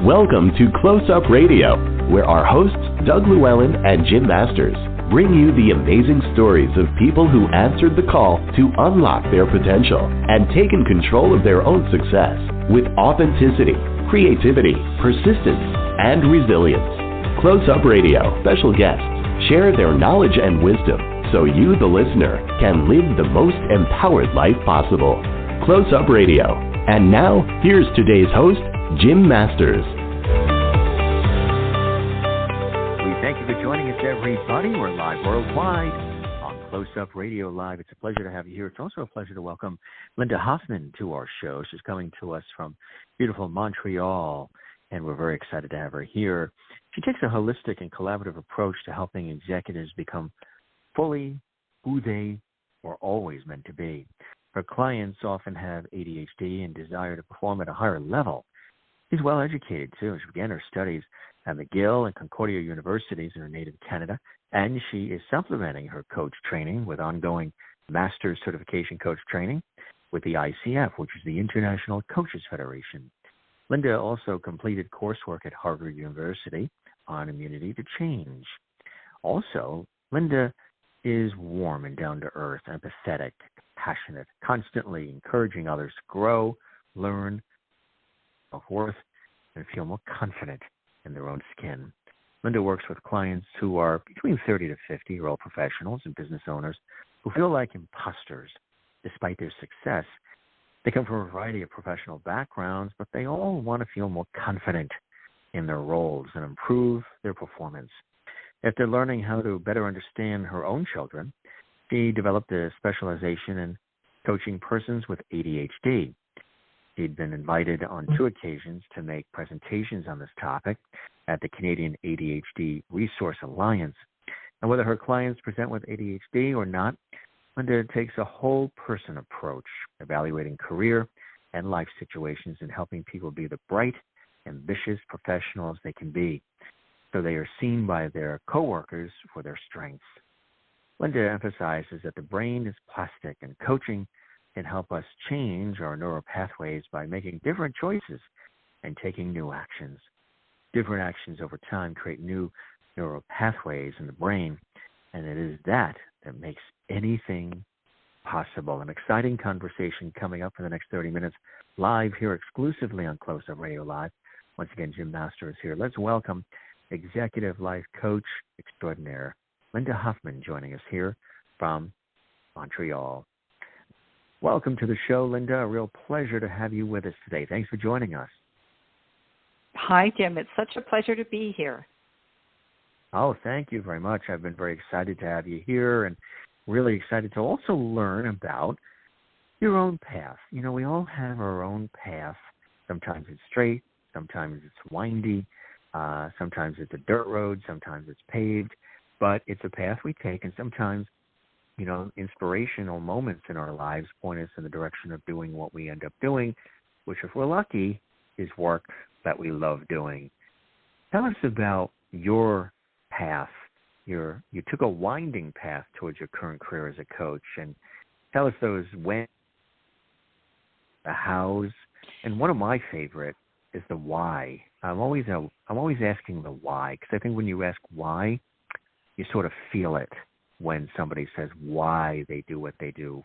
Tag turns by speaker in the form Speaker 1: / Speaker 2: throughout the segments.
Speaker 1: Welcome to Close Up Radio, where our hosts, Doug Llewellyn and Jim Masters, bring you the amazing stories of people who answered the call to unlock their potential and taken control of their own success with authenticity, creativity, persistence, and resilience. Close Up Radio special guests share their knowledge and wisdom so you, the listener, can live the most empowered life possible. Close Up Radio. And now, here's today's host, Jim Masters.
Speaker 2: We thank you for joining us, everybody. We're live worldwide on Close Up Radio Live. It's a pleasure to have you here. It's also a pleasure to welcome Lynda Hoffman to our show. She's coming to us from beautiful Montreal, and we're very excited to have her here. She takes a holistic and collaborative approach to helping executives become fully who they were always meant to be. Her clients often have ADHD and desire to perform at a higher level. She's well educated, too. She began her studies at McGill and Concordia Universities in her native Canada, and she is supplementing her coach training with ongoing Master's Certification Coach training with the ICF, which is the International Coaches Federation. Lynda also completed coursework at Harvard University on immunity to change. Also, Lynda is warm and down-to-earth, empathetic, passionate, constantly encouraging others to grow, learn, self-worth, and feel more confident in their own skin. Lynda works with clients who are between 30 to 50-year-old professionals and business owners who feel like imposters despite their success. They come from a variety of professional backgrounds, but they all want to feel more confident in their roles and improve their performance. After learning how to better understand her own children, she developed a specialization in coaching persons with ADHD. She'd been invited on 2 occasions to make presentations on this topic at the Canadian ADHD Resource Alliance. And whether her clients present with ADHD or not, Lynda takes a whole-person approach, evaluating career and life situations and helping people be the bright, ambitious professionals they can be, so they are seen by their coworkers for their strengths. Lynda emphasizes that the brain is plastic, and coaching can help us change our neural pathways by making different choices and taking new actions. Different actions over time create new neural pathways in the brain, and it is that makes anything possible. An exciting conversation coming up for the next 30 minutes, live here exclusively on Close Up Radio Live. Once again, Jim Masters here. Let's welcome executive life coach extraordinaire, Lynda Hoffman, joining us here from Montreal. Welcome to the show, Lynda. A real pleasure to have you with us today. Thanks for joining us.
Speaker 3: Hi, Jim. It's such a pleasure to be here.
Speaker 2: Oh, thank you very much. I've been very excited to have you here and really excited to also learn about your own path. You know, we all have our own path. Sometimes it's straight, sometimes it's windy, sometimes it's a dirt road, sometimes it's paved, but it's a path we take, and sometimes, you know, inspirational moments in our lives point us in the direction of doing what we end up doing, which, if we're lucky, is work that we love doing. Tell us about your path. You took a winding path towards your current career as a coach, and tell us those when, the hows, and one of my favorite is the why. I'm always asking the why, because I think when you ask why, you sort of feel it when somebody says why they do what they do.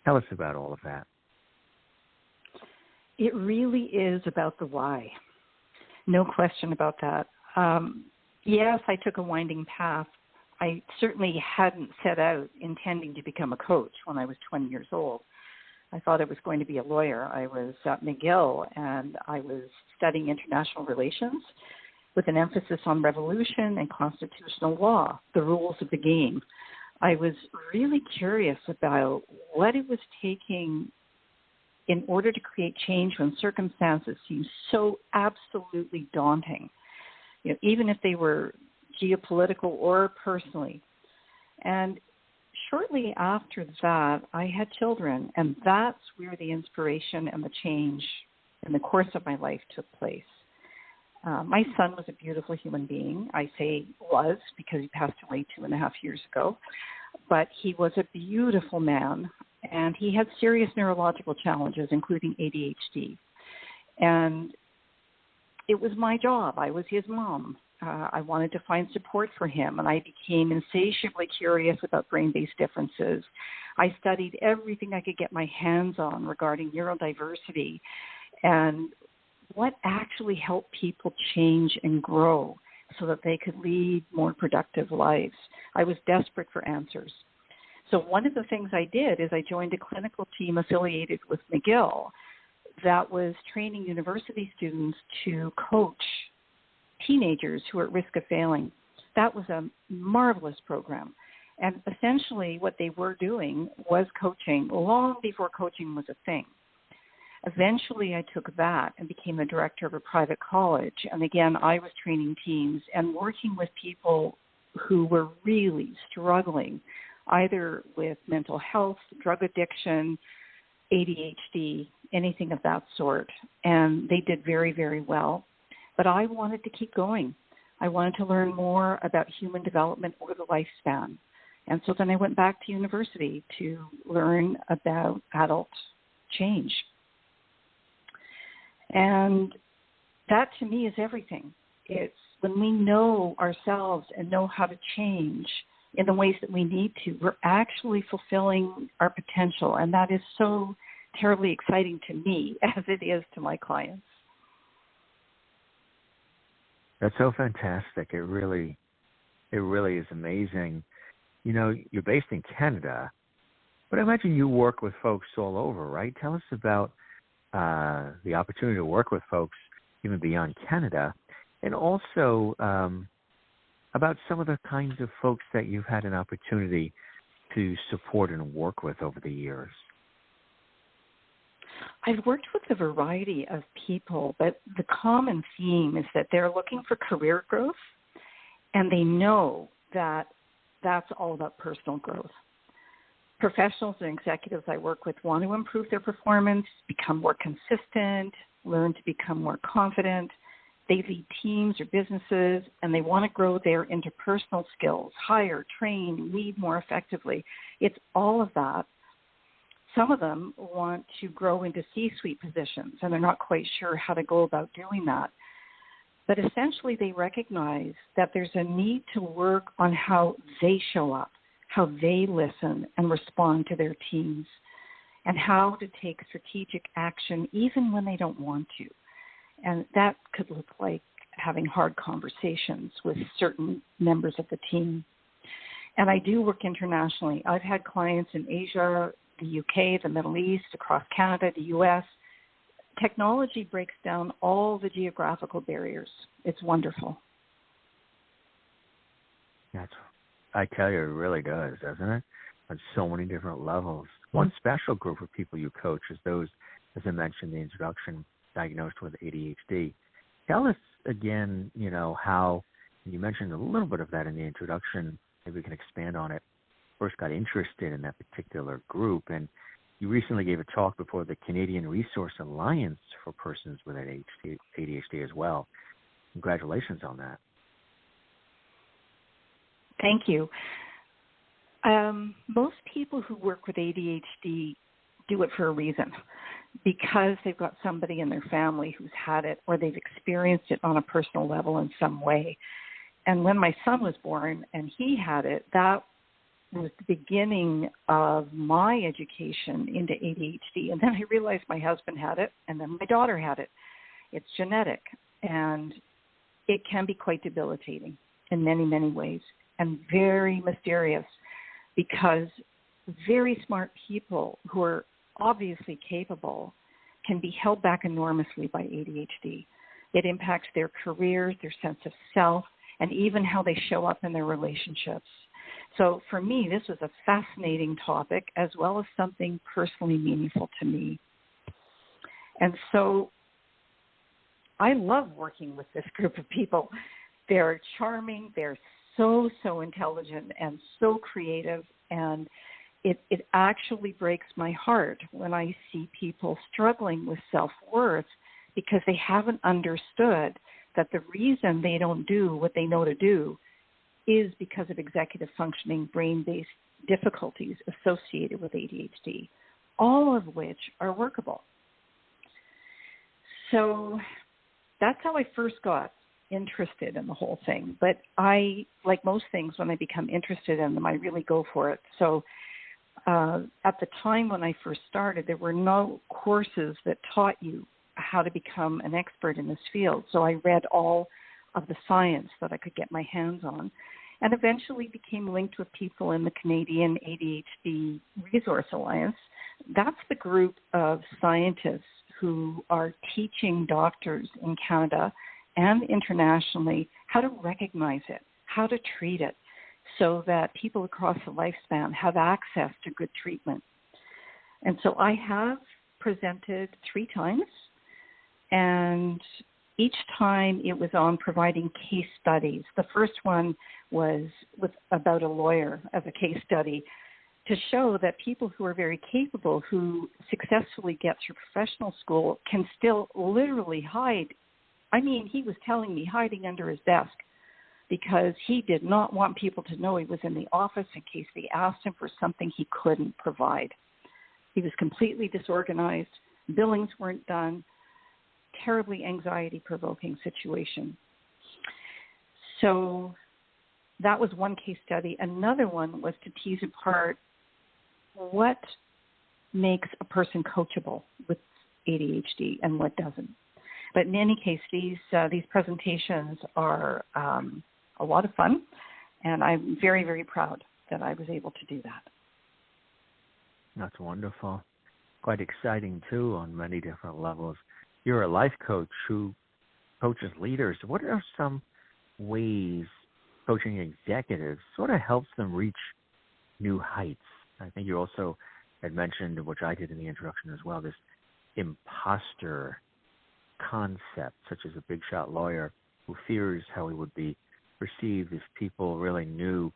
Speaker 2: Tell us about all of that.
Speaker 3: It really is about the why. No question about that. Yes, I took a winding path. I certainly hadn't set out intending to become a coach when I was 20 years old. I thought I was going to be a lawyer. I was at McGill, and I was studying international relations with an emphasis on revolution and constitutional law, the rules of the game. I was really curious about what it was taking in order to create change when circumstances seemed so absolutely daunting, you know, even if they were geopolitical or personally. And shortly after that, I had children, and that's where the inspiration and the change in the course of my life took place. My son was a beautiful human being. I say was because he passed away 2.5 years ago. But he was a beautiful man, and he had serious neurological challenges, including ADHD. And it was my job. I was his mom. I wanted to find support for him, and I became insatiably curious about brain-based differences. I studied everything I could get my hands on regarding neurodiversity and what actually helped people change and grow so that they could lead more productive lives. I was desperate for answers. So one of the things I did is I joined a clinical team affiliated with McGill that was training university students to coach teenagers who are at risk of failing. That was a marvelous program. And essentially what they were doing was coaching long before coaching was a thing. Eventually I took that and became the director of a private college. And again, I was training teams and working with people who were really struggling, either with mental health, drug addiction, ADHD, anything of that sort. And they did very, very well. But I wanted to keep going. I wanted to learn more about human development over the lifespan. And so then I went back to university to learn about adult change. And that to me is everything. It's when we know ourselves and know how to change in the ways that we need to, we're actually fulfilling our potential. And that is so terribly exciting to me as it is to my clients.
Speaker 2: That's so fantastic. It really is amazing. You know, you're based in Canada, but I imagine you work with folks all over, right? Tell us about the opportunity to work with folks even beyond Canada, and also about some of the kinds of folks that you've had an opportunity to support and work with over the years.
Speaker 3: I've worked with a variety of people, but the common theme is that they're looking for career growth, and they know that that's all about personal growth. Professionals and executives I work with want to improve their performance, become more consistent, learn to become more confident. They lead teams or businesses, and they want to grow their interpersonal skills, hire, train, lead more effectively. It's all of that. Some of them want to grow into C-suite positions, and they're not quite sure how to go about doing that. But essentially, they recognize that there's a need to work on how they show up, how they listen and respond to their teams, and how to take strategic action even when they don't want to. And that could look like having hard conversations with certain members of the team. And I do work internationally. I've had clients in Asia, the UK, the Middle East, across Canada, the US. Technology breaks down all the geographical barriers. It's wonderful.
Speaker 2: I tell you, it really does, doesn't it? On so many different levels. One special group of people you coach is those, as I mentioned in the introduction, diagnosed with ADHD. Tell us again, you know, how, you mentioned a little bit of that in the introduction, maybe we can expand on it, first got interested in that particular group, and you recently gave a talk before the Canadian Resource Alliance for Persons with ADHD as well. Congratulations on that.
Speaker 3: Thank you. Most people who work with ADHD do it for a reason, because they've got somebody in their family who's had it, or they've experienced it on a personal level in some way. And when my son was born and he had it, that was the beginning of my education into ADHD. And then I realized my husband had it, and then my daughter had it. It's genetic, and it can be quite debilitating in many, many ways, and very mysterious, because very smart people who are obviously capable can be held back enormously by ADHD. It impacts their careers, their sense of self, and even how they show up in their relationships. So for me, this was a fascinating topic, as well as something personally meaningful to me. And so I love working with this group of people. They're charming, they're so intelligent and so creative, and it actually breaks my heart when I see people struggling with self-worth because they haven't understood that the reason they don't do what they know to do is because of executive functioning, brain-based difficulties associated with ADHD, all of which are workable. So that's how I first got interested in the whole thing. But I, like most things, when I become interested in them, I really go for it. So at the time when I first started, there were no courses that taught you how to become an expert in this field. So I read all of the science that I could get my hands on, and eventually became linked with people in the Canadian ADHD Resource Alliance. That's the group of scientists who are teaching doctors in Canada and internationally how to recognize it, how to treat it, so that people across the lifespan have access to good treatment. And so I have presented 3 times, and each time it was on providing case studies. The first one was about a lawyer as a case study to show that people who are very capable, who successfully get through professional school, can still literally hide. I mean, he was telling me hiding under his desk because he did not want people to know he was in the office in case they asked him for something he couldn't provide. He was completely disorganized. Billings weren't done. Terribly anxiety-provoking situation. So that was one case study. Another one was to tease apart what makes a person coachable with ADHD and what doesn't. But in any case, these presentations are a lot of fun, and I'm very, very proud that I was able to do that.
Speaker 2: That's wonderful. Quite exciting, too, on many different levels. You're a life coach who coaches leaders. What are some ways coaching executives sort of helps them reach new heights? I think you also had mentioned, which I did in the introduction as well, this imposter concept, such as a big shot lawyer who fears how he would be perceived if people really knew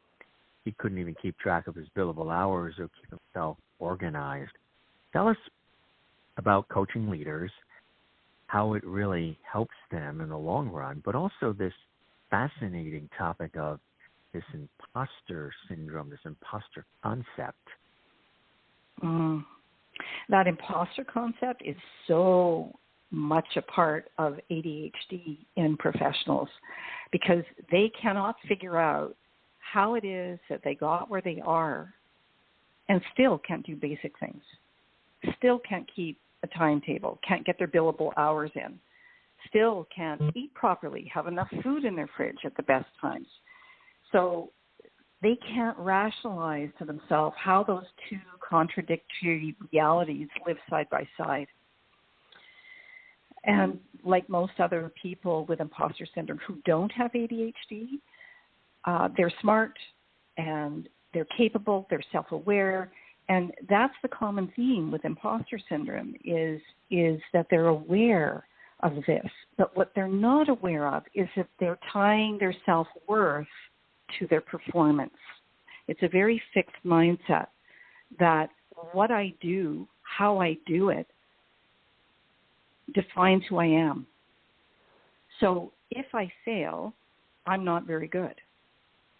Speaker 2: he couldn't even keep track of his billable hours or keep himself organized. Tell us about coaching leaders, how it really helps them in the long run, but also this fascinating topic of this imposter syndrome, this imposter concept.
Speaker 3: That imposter concept is so much a part of ADHD in professionals because they cannot figure out how it is that they got where they are and still can't do basic things, still can't keep a timetable, can't get their billable hours in, still can't eat properly, have enough food in their fridge at the best times. So they can't rationalize to themselves how those two contradictory realities live side by side. And like most other people with imposter syndrome who don't have ADHD, they're smart and they're capable, they're self-aware, and that's the common theme with imposter syndrome is that they're aware of this. But what they're not aware of is that they're tying their self-worth to their performance. It's a very fixed mindset that what I do, how I do it, defines who I am. So if I fail, I'm not very good,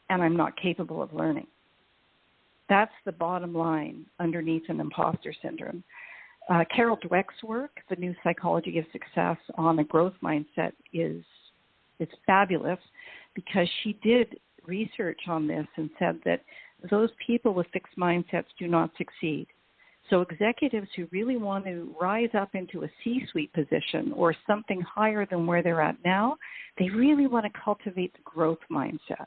Speaker 3: and I'm not capable of learning. That's the bottom line underneath an imposter syndrome. Carol Dweck's work, The New Psychology of Success on a growth mindset, is fabulous because she did research on this and said that those people with fixed mindsets do not succeed. So executives who really want to rise up into a C-suite position or something higher than where they're at now, they really want to cultivate the growth mindset,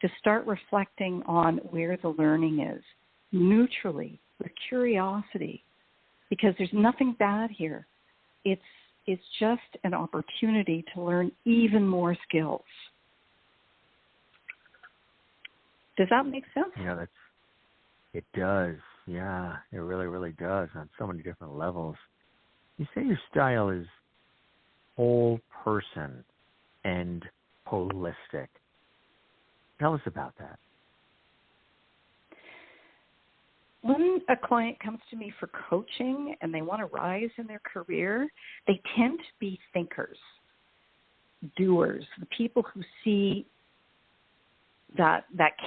Speaker 3: to start reflecting on where the learning is, neutrally, with curiosity, because there's nothing bad here. It's just an opportunity to learn even more skills. Does that make sense?
Speaker 2: Yeah, it does. Yeah, it really, really does on so many different levels. You say your style is whole person and holistic. Tell us about that.
Speaker 3: When a client comes to me for coaching and they want to rise in their career, they tend to be thinkers, doers, the people who see that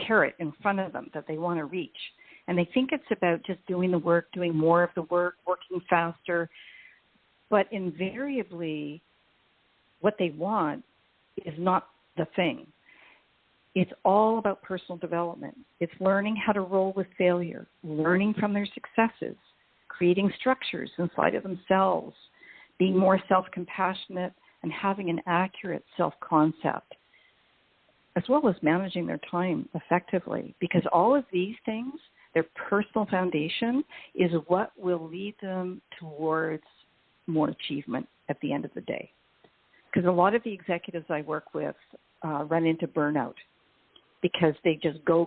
Speaker 3: carrot in front of them that they want to reach. And they think it's about just doing the work, doing more of the work, working faster. But invariably, what they want is not the thing. It's all about personal development. It's learning how to roll with failure, learning from their successes, creating structures inside of themselves, being more self-compassionate, and having an accurate self-concept, as well as managing their time effectively. Because all of these things, their personal foundation, is what will lead them towards more achievement at the end of the day. Because a lot of the executives I work with run into burnout because they just go,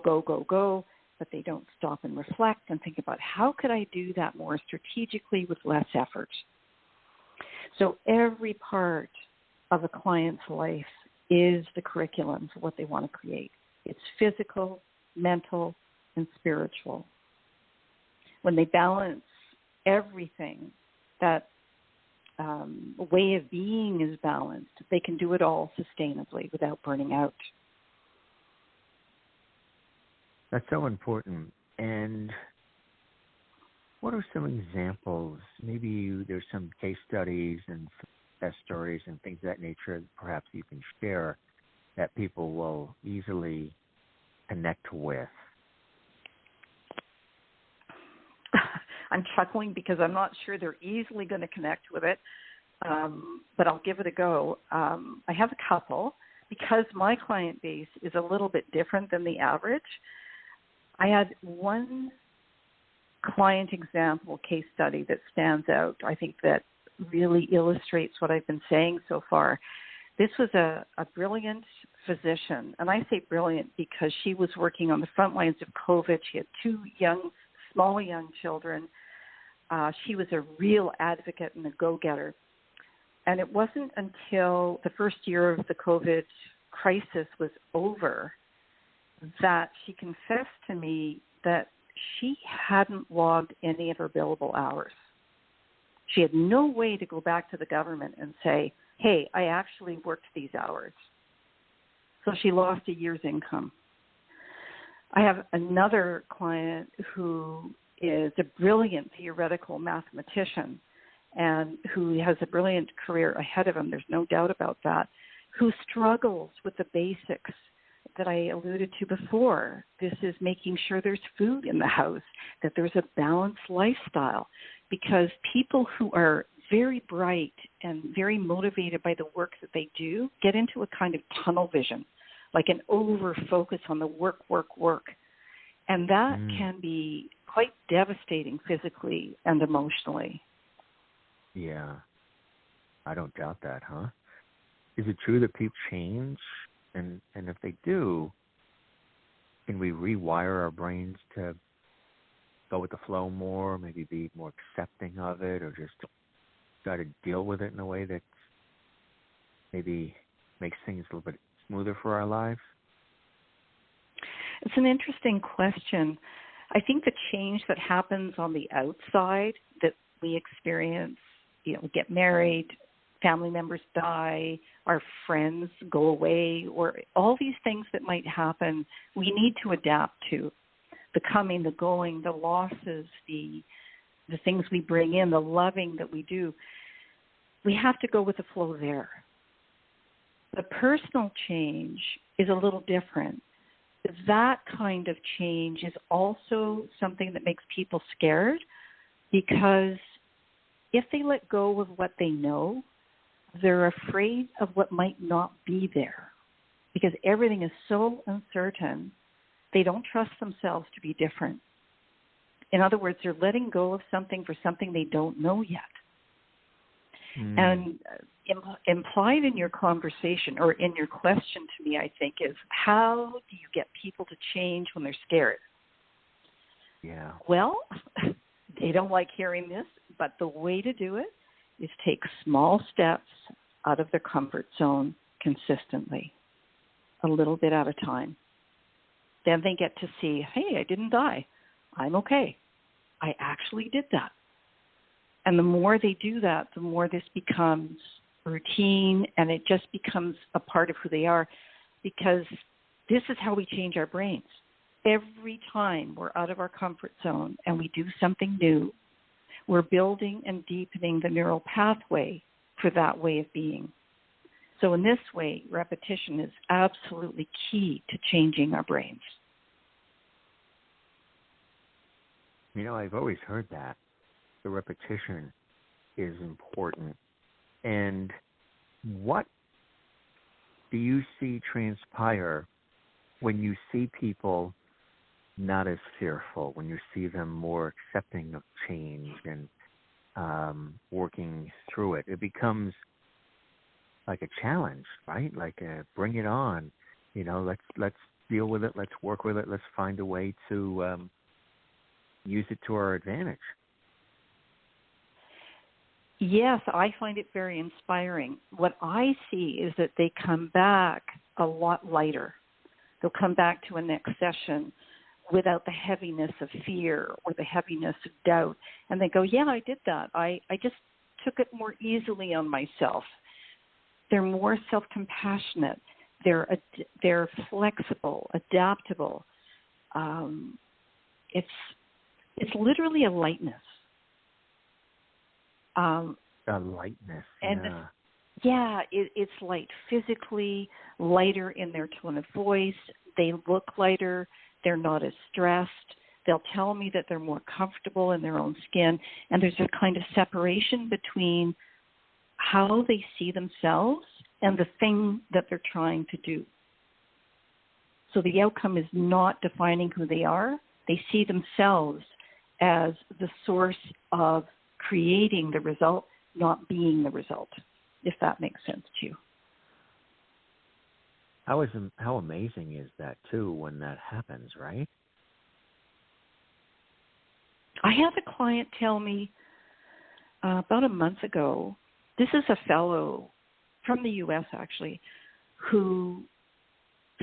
Speaker 3: but they don't stop and reflect and think about how could I do that more strategically with less effort. So every part of a client's life is the curriculum for what they want to create. It's physical, mental, and spiritual. When they balance everything, that way of being is balanced, they can do it all sustainably without burning out.
Speaker 2: That's so important. And what are some examples? Maybe there's some case studies and success stories and things of that nature perhaps you can share that people will easily connect with.
Speaker 3: I'm chuckling because I'm not sure they're easily going to connect with it, but I'll give it a go. I have a couple. Because my client base is a little bit different than the average, I had one client example case study that stands out, I think, that really illustrates what I've been saying so far. This was a brilliant physician, and I say brilliant because she was working on the front lines of COVID. She had two small young children. She was a real advocate and a go-getter. And it wasn't until the first year of the COVID crisis was over that she confessed to me that she hadn't logged any of her billable hours. She had no way to go back to the government and say, hey, I actually worked these hours. So she lost a year's income. I have another client who is a brilliant theoretical mathematician and who has a brilliant career ahead of him, there's no doubt about that, who struggles with the basics that I alluded to before. This is making sure there's food in the house, that there's a balanced lifestyle, because people who are very bright and very motivated by the work that they do get into a kind of tunnel vision, like an over-focus on the work. And that can be quite devastating physically and emotionally.
Speaker 2: Yeah, I don't doubt that, huh? Is it true that people change? And if they do, can we rewire our brains to go with the flow more, maybe be more accepting of it, or just try to deal with it in a way that maybe makes things a little bit smoother for our lives?
Speaker 3: It's an interesting question. I think the change that happens on the outside that we experience, get married, family members die, our friends go away, or all these things that might happen, we need to adapt to. The coming, the going, the losses, the things we bring in, the loving that we do. We have to go with the flow there. The personal change is a little different. That kind of change is also something that makes people scared, because if they let go of what they know, they're afraid of what might not be there. Because everything is so uncertain, they don't trust themselves to be different. In other words, they're letting go of something for something they don't know yet. And implied in your conversation or in your question to me, I think, is how do you get people to change when they're scared?
Speaker 2: Yeah.
Speaker 3: Well, they don't like hearing this, but the way to do it is take small steps out of their comfort zone consistently, a little bit at a time. Then they get to see, hey, I didn't die. I'm okay. I actually did that. And the more they do that, the more this becomes routine, and it just becomes a part of who they are, because this is how we change our brains. Every time we're out of our comfort zone and we do something new, we're building and deepening the neural pathway for that way of being. So in this way, repetition is absolutely key to changing our brains.
Speaker 2: You know, I've always heard that. The repetition is important. And what do you see transpire when you see people not as fearful, when you see them more accepting of change and working through it? It becomes like a challenge, right? Like bring it on. You know, let's deal with it. Let's work with it. Let's find a way to use it to our advantage.
Speaker 3: Yes, I find it very inspiring. What I see is that they come back a lot lighter. They'll come back to a next session without the heaviness of fear or the heaviness of doubt. And they go, yeah, I did that. I just took it more easily on myself. They're more self-compassionate. They're flexible, adaptable. It's literally a lightness.
Speaker 2: A lightness,
Speaker 3: and
Speaker 2: yeah.
Speaker 3: It's light physically, lighter in their tone of voice. They look lighter. They're not as stressed. They'll tell me that they're more comfortable in their own skin. And there's a kind of separation between how they see themselves and the thing that they're trying to do. So the outcome is not defining who they are. They see themselves as the source of creating the result, not being the result, if that makes sense to you.
Speaker 2: How amazing is that, too, when that happens, right?
Speaker 3: I had a client tell me about a month ago, this is a fellow from the U.S., actually, who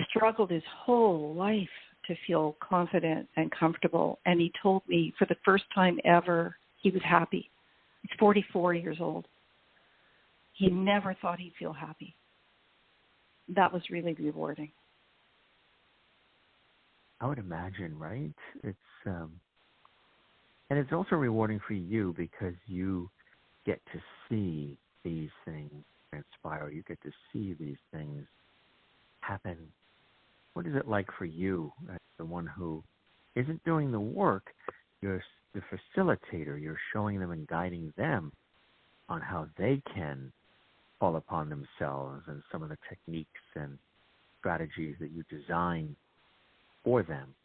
Speaker 3: struggled his whole life to feel confident and comfortable. And he told me for the first time ever, he was happy. He's 44 years old. He never thought he'd feel happy. That was really rewarding.
Speaker 2: I would imagine, right? It's and it's also rewarding for you because you get to see these things transpire. You get to see these things happen. What is it like for you, as the one who isn't doing the work? You're the facilitator. You're showing them and guiding them on how they can call upon themselves and some of the techniques and strategies that you design for them.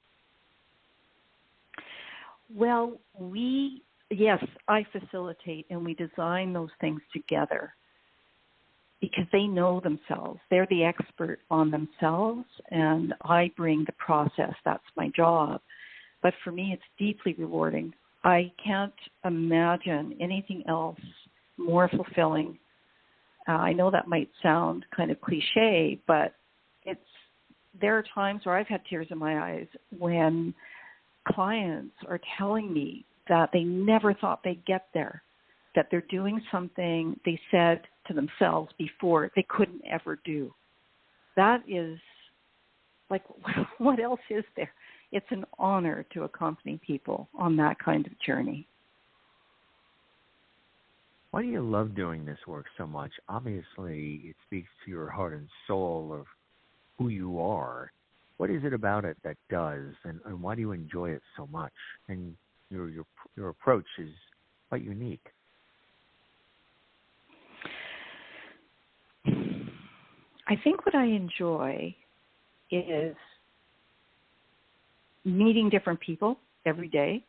Speaker 3: Well, yes, I facilitate and we design those things together because they know themselves. They're the expert on themselves, and I bring the process. That's my job. But for me, it's deeply rewarding. I can't imagine anything else more fulfilling. I know that might sound kind of cliche, but there are times where I've had tears in my eyes when clients are telling me that they never thought they'd get there, that they're doing something they said to themselves before they couldn't ever do. That is like, what else is there? It's an honor to accompany people on that kind of journey.
Speaker 2: Why do you love doing this work so much? Obviously, it speaks to your heart and soul of who you are. What is it about it that does, and why do you enjoy it so much? And your approach is quite unique.
Speaker 3: I think what I enjoy is meeting different people every day.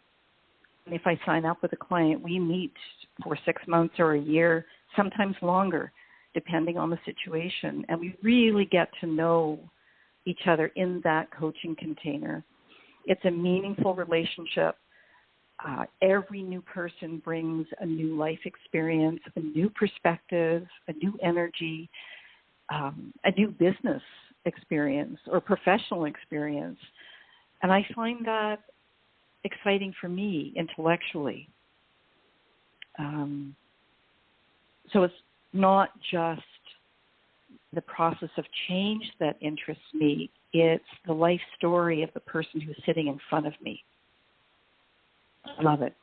Speaker 3: And if I sign up with a client, we meet for 6 months or a year, sometimes longer, depending on the situation. And we really get to know each other in that coaching container. It's a meaningful relationship. Every new person brings a new life experience, a new perspective, a new energy, a new business experience or professional experience. And I find that exciting for me intellectually. So it's not just the process of change that interests me. It's the life story of the person who's sitting in front of me. I love it.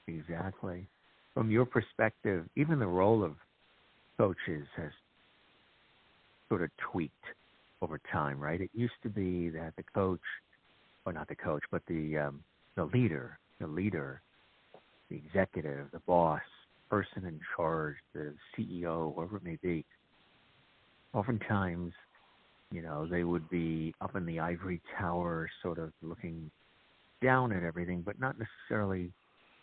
Speaker 2: Exactly. From your perspective, even the role of coaches has sort of tweaked over time, right? It used to be that the coach, or not the coach, but the leader, the executive, the boss, person in charge, the CEO, whoever it may be, oftentimes, they would be up in the ivory tower sort of looking down at everything, but not necessarily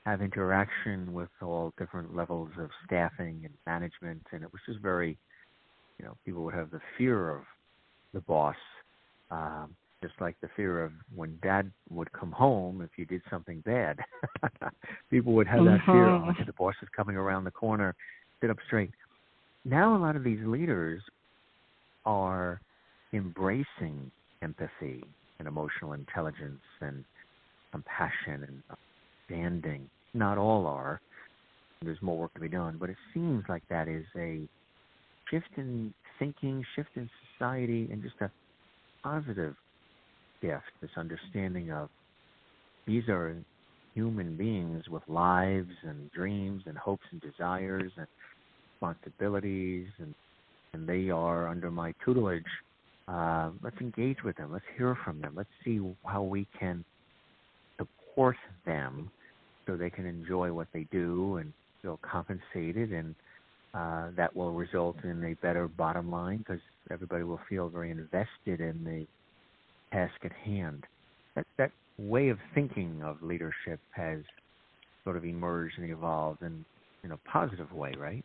Speaker 2: have interaction with all different levels of staffing and management. And it was just very, people would have the fear of the boss, just like the fear of when dad would come home if you did something bad. People would have that fear, okay, the boss is coming around the corner, sit up straight. Now a lot of these leaders are embracing empathy and emotional intelligence and compassion and understanding. Not all are. There's more work to be done, but it seems like that is a shift in thinking, shift in society, and just a positive gift, this understanding of these are human beings with lives and dreams and hopes and desires and responsibilities, and they are under my tutelage. Let's engage with them. Let's hear from them. Let's see how we can support them so they can enjoy what they do and feel compensated, and that will result in a better bottom line because everybody will feel very invested in the task at hand. That way of thinking of leadership has sort of emerged and evolved in a positive way, right?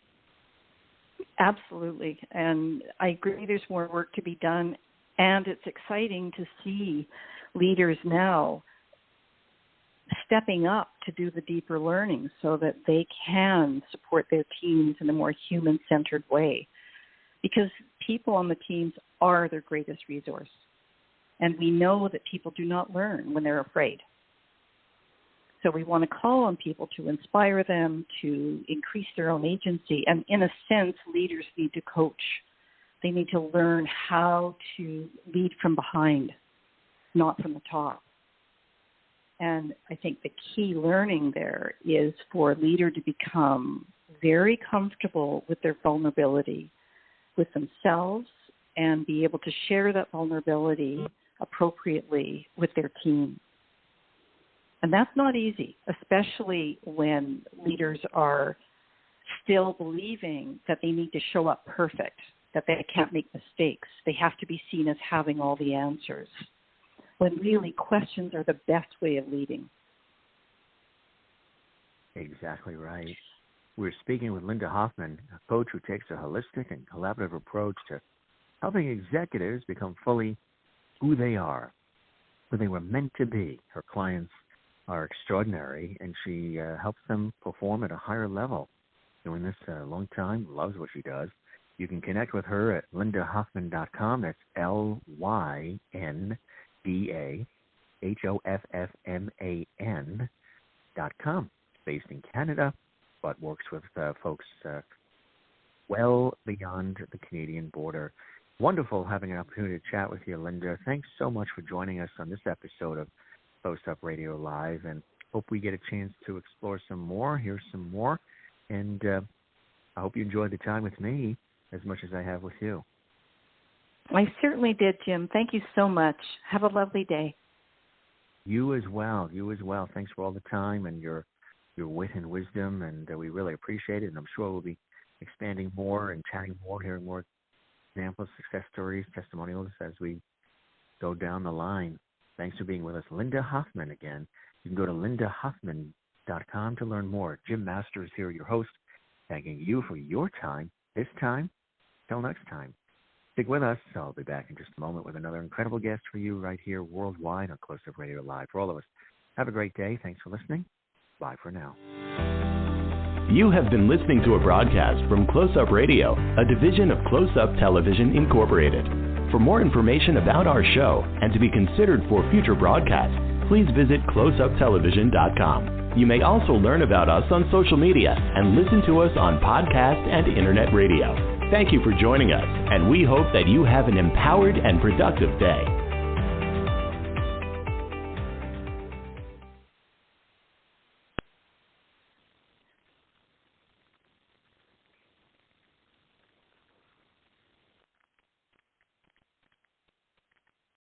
Speaker 3: Absolutely. And I agree there's more work to be done, and it's exciting to see leaders now stepping up to do the deeper learning so that they can support their teams in a more human-centered way, because people on the teams are their greatest resource. And we know that people do not learn when they're afraid. So we want to call on people to inspire them, to increase their own agency. And in a sense, leaders need to coach. They need to learn how to lead from behind, not from the top. And I think the key learning there is for a leader to become very comfortable with their vulnerability with themselves and be able to share that vulnerability appropriately with their team. And that's not easy, especially when leaders are still believing that they need to show up perfect, that they can't make mistakes. They have to be seen as having all the answers, when really questions are the best way of leading.
Speaker 2: Exactly right. We're speaking with Lynda Hoffman, a coach who takes a holistic and collaborative approach to helping executives become fully who they are, who they were meant to be. Her clients are extraordinary, and she helps them perform at a higher level. Doing this a long time, loves what she does. You can connect with her at LyndaHoffman.com. That's LYNDAHOFFMAN.com. Based in Canada, but works with folks well beyond the Canadian border. Wonderful having an opportunity to chat with you, Lynda. Thanks so much for joining us on this episode of Close Up Radio Live, and hope we get a chance to explore some more, hear some more, and I hope you enjoyed the time with me as much as I have with you.
Speaker 3: I certainly did, Jim. Thank you so much. Have a lovely day.
Speaker 2: You as well. Thanks for all the time and your wit and wisdom, and we really appreciate it, and I'm sure we'll be expanding more and chatting more, hearing more examples, success stories, testimonials as we go down the line. Thanks for being with us. Lynda Hoffman again. You can go to LyndaHoffman.com to learn more. Jim Masters here, your host, thanking you for your time this time. Till next time. Stick with us. I'll be back in just a moment with another incredible guest for you right here worldwide on Close Up Radio Live. For all of us, have a great day. Thanks for listening. Bye for now.
Speaker 1: You have been listening to a broadcast from Close Up Radio, a division of Close Up Television Incorporated. For more information about our show and to be considered for future broadcasts, please visit closeuptelevision.com. You may also learn about us on social media and listen to us on podcast and internet radio. Thank you for joining us, and we hope that you have an empowered and productive day.